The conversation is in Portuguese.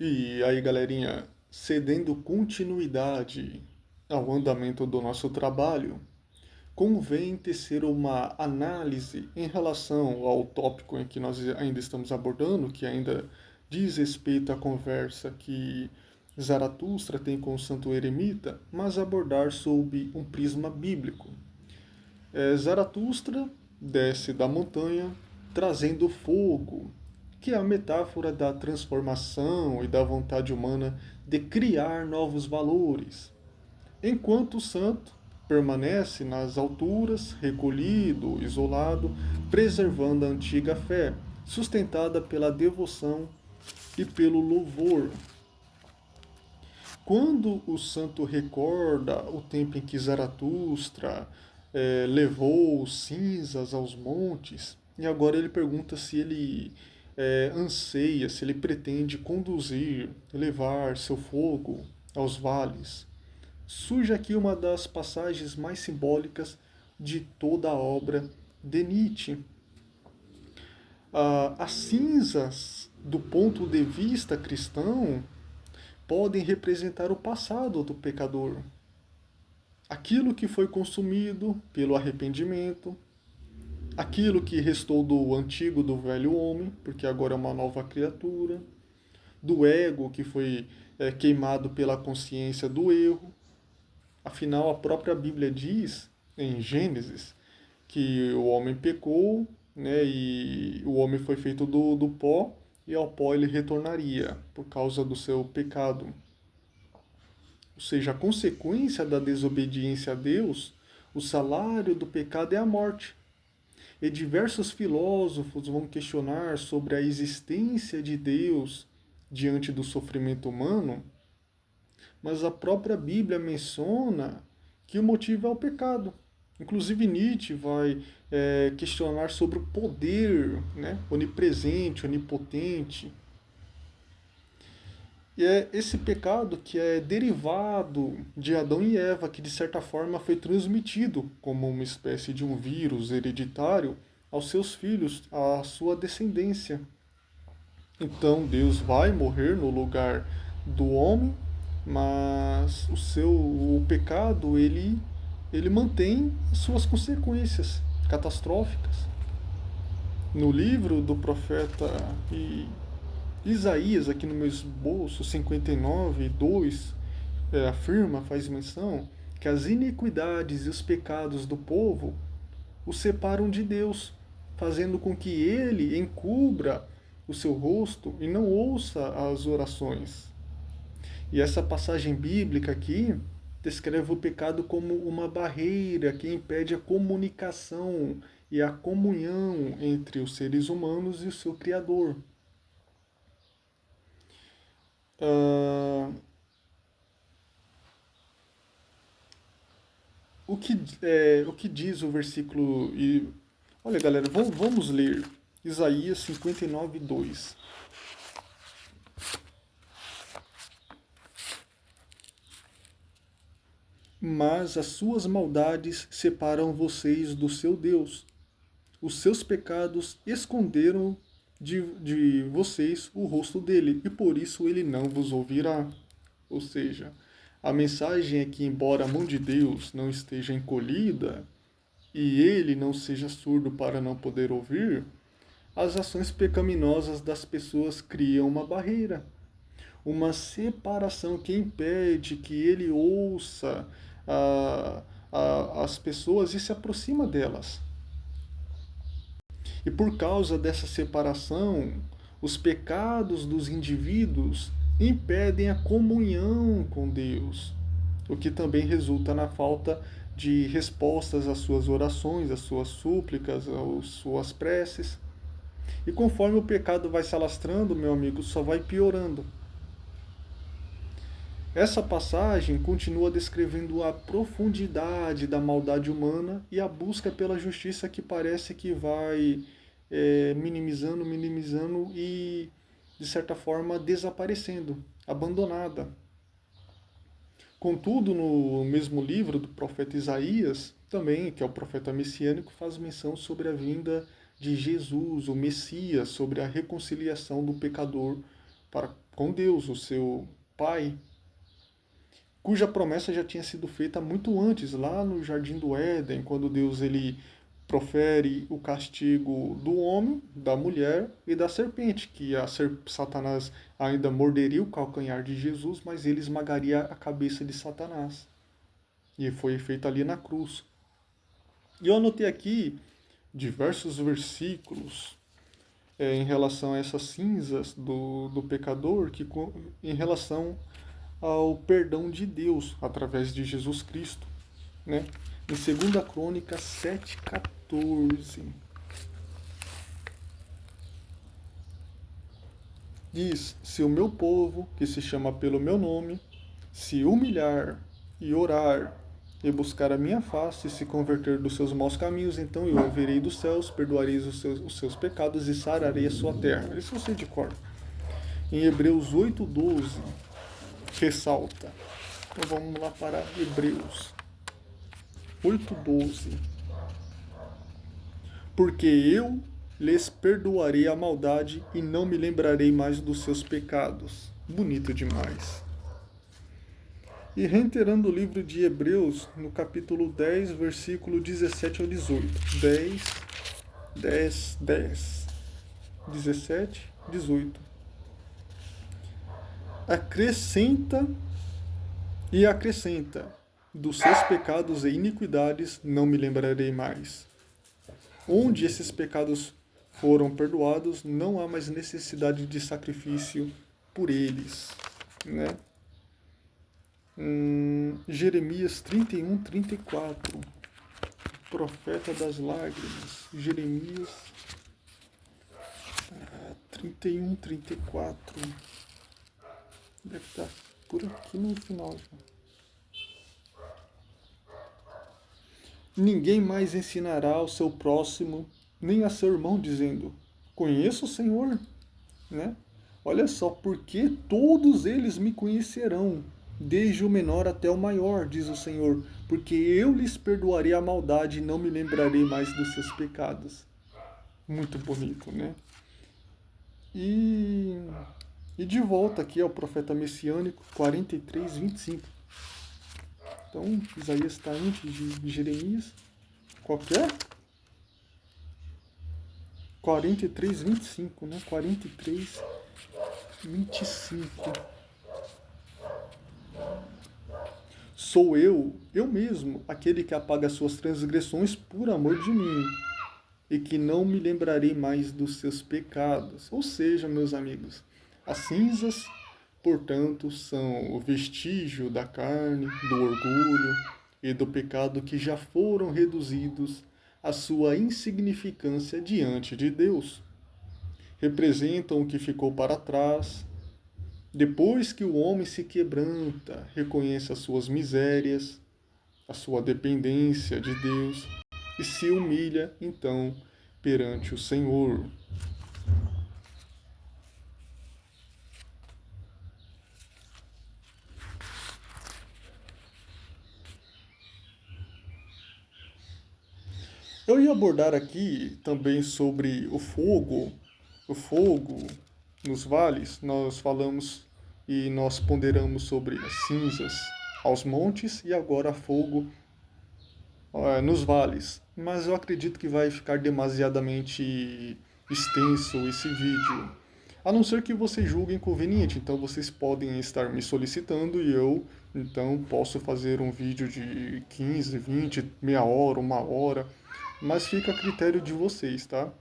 E aí, galerinha, cedendo continuidade ao andamento do nosso trabalho, convém tecer uma análise em relação ao tópico em que nós ainda estamos abordando, que ainda diz respeito à conversa que Zaratustra tem com o santo eremita, mas abordar sob um prisma bíblico. Zaratustra desce da montanha trazendo fogo, que é a metáfora da transformação e da vontade humana de criar novos valores, enquanto o santo permanece nas alturas, recolhido, isolado, preservando a antiga fé, sustentada pela devoção e pelo louvor. Quando o santo recorda o tempo em que Zaratustra levou cinzas aos montes, e agora ele pergunta se ele anseia, se ele pretende conduzir, levar seu fogo aos vales, surge aqui uma das passagens mais simbólicas de toda a obra de Nietzsche. As cinzas, do ponto de vista cristão, podem representar o passado do pecador. Aquilo que foi consumido pelo arrependimento, aquilo que restou do antigo, do velho homem, porque agora é uma nova criatura, do ego que foi queimado pela consciência do erro. Afinal, a própria Bíblia diz, em Gênesis, que o homem pecou, né, e o homem foi feito do pó, e ao pó ele retornaria, por causa do seu pecado. Ou seja, a consequência da desobediência a Deus, o salário do pecado é a morte. E diversos filósofos vão questionar sobre a existência de Deus diante do sofrimento humano, mas a própria Bíblia menciona que o motivo é o pecado. Inclusive Nietzsche vai questionar sobre o poder, né, onipresente, onipotente. E é esse pecado que é derivado de Adão e Eva, que de certa forma foi transmitido como uma espécie de um vírus hereditário aos seus filhos, à sua descendência. Então Deus vai morrer no lugar do homem, mas o pecado ele mantém as suas consequências catastróficas. No livro do profeta Isaías, aqui no meu esboço 59:2, afirma, faz menção que as iniquidades e os pecados do povo o separam de Deus, fazendo com que ele encubra o seu rosto e não ouça as orações. E essa passagem bíblica aqui descreve o pecado como uma barreira que impede a comunicação e a comunhão entre os seres humanos e o seu Criador. Ah, o que diz o versículo. Olha, galera, vamos ler Isaías 59:2. Mas as suas maldades separam vocês do seu Deus. Os seus pecados esconderam de vocês o rosto dele, e por isso ele não vos ouvirá. Ou seja, a mensagem é que, embora a mão de Deus não esteja encolhida e ele não seja surdo para não poder ouvir, as ações pecaminosas das pessoas criam uma barreira, uma separação que impede que ele ouça as pessoas e se aproxima delas. E por causa dessa separação, os pecados dos indivíduos impedem a comunhão com Deus, o que também resulta na falta de respostas às suas orações, às suas súplicas, às suas preces. E conforme o pecado vai se alastrando, meu amigo, só vai piorando. Essa passagem continua descrevendo a profundidade da maldade humana e a busca pela justiça que parece que vai minimizando, minimizando e, de certa forma, desaparecendo, abandonada. Contudo, no mesmo livro do profeta Isaías, também, que é o profeta messiânico, faz menção sobre a vinda de Jesus, o Messias, sobre a reconciliação do pecador para com Deus, o seu Pai, cuja promessa já tinha sido feita muito antes, lá no Jardim do Éden, quando Deus ele profere o castigo do homem, da mulher e da serpente, que Satanás ainda morderia o calcanhar de Jesus, mas ele esmagaria a cabeça de Satanás. E foi feito ali na cruz. E eu anotei aqui diversos versículos em relação a essas cinzas do pecador, em relação ao perdão de Deus através de Jesus Cristo, né? Em 2 Crônicas 7,14 diz: se o meu povo, que se chama pelo meu nome, se humilhar e orar e buscar a minha face e se converter dos seus maus caminhos, então eu ouvirei dos céus, perdoarei os seus pecados e sararei a sua terra. Isso eu sei de cor. Em Hebreus 8,12 ressalta. Então vamos lá para Hebreus 8,12. Porque eu lhes perdoarei a maldade e não me lembrarei mais dos seus pecados. Bonito demais. E reiterando o livro de Hebreus, no capítulo 10, versículo 17 ao 18. 10, 10, 10. 17, 18. Acrescenta e acrescenta: dos seus pecados e iniquidades não me lembrarei mais. Onde esses pecados foram perdoados, não há mais necessidade de sacrifício por eles, né? Jeremias 31, 34. Profeta das lágrimas. Jeremias 31, 34. Deve estar por aqui no final já. Ninguém mais ensinará ao seu próximo, nem a seu irmão, dizendo: conheço o Senhor, né? Olha só, porque todos eles me conhecerão, desde o menor até o maior, diz o Senhor, porque eu lhes perdoarei a maldade e não me lembrarei mais dos seus pecados. Muito bonito, né? E de volta aqui ao profeta messiânico, 43, 25. Então, Isaías está antes de Jeremias. Qual que é? 43, 25, né? 43, 25. Sou eu mesmo, aquele que apaga as suas transgressões por amor de mim, e que não me lembrarei mais dos seus pecados. Ou seja, meus amigos, as cinzas, portanto, são o vestígio da carne, do orgulho e do pecado que já foram reduzidos à sua insignificância diante de Deus. Representam o que ficou para trás. Depois que o homem se quebranta, reconhece as suas misérias, a sua dependência de Deus e se humilha, então, perante o Senhor. Eu ia abordar aqui também sobre o fogo nos vales. Nós falamos e nós ponderamos sobre as cinzas aos montes e agora fogo nos vales. Mas eu acredito que vai ficar demasiadamente extenso esse vídeo. A não ser que vocês julguem conveniente, então vocês podem estar me solicitando e eu então posso fazer um vídeo de 15, 20, meia hora, uma hora, mas fica a critério de vocês, tá?